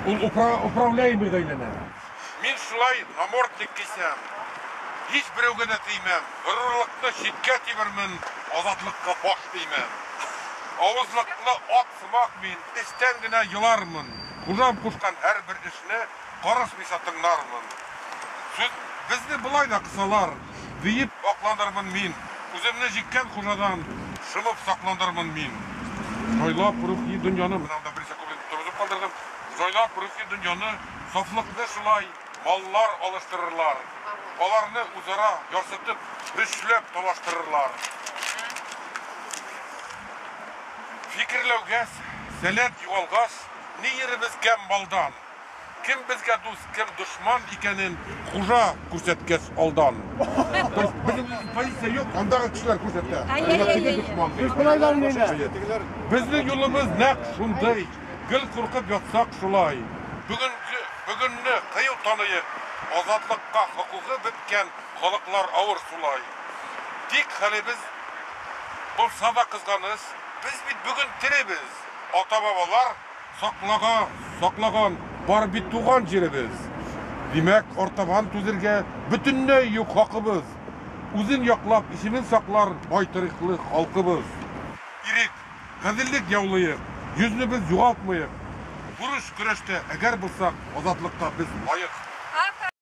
Ул управляемый гаиләне. Мин шулай намордник кисәм. Һич берәүгә дә теймәм. Горурлыкны читкә тибермен, азатлыкка баш теймәм. Авызлыклы ат сымак мин, эстән генә елармын. Хужам кушкан һәрбер эшне карышмыйса тыңлармын. Сүз безне былай да кысалар, диеп акландырмын мин. Үземне җиккән хужадан шымып сакландырмын мин. Җайлап рухи дөньяны, менә монда бер секунд торып калдырдым. Җайлап рухи дөньяны, сафлыкны шулай маллар алыштырырлар. Аларны үзара ярсытып, көчләп талаштырырлар. Фикерләүгә, сәләт югалгач, ни йөребез кем балдан. Кем безгә дус, кем дошман икәнен хужа күрсәткәч алдан. Безнең позиция юк, андагы кешеләр күрсәтә. Безнең юлыбыз нәкъ шундый. Гел куркып ятсак шулай. Бүгенне кыю таныйк. Азатлыкка хокукы беткән халыклар авыр сулай. Тик хәлебез булса да кызганыч, без бит бүген теребез. Ата-бабалар саклаган бар бит туган җиребез. Димәк, артабан түзергә бөтенләй юк хакыбыз. Үзен яклап, исемен саклар бай тарихлы халкыбыз. Ирек, гаделлек яулыйк, йөзне без югалтмыйк. Бурыч көрәштә әгәр булсак, азатлыкка без лаек.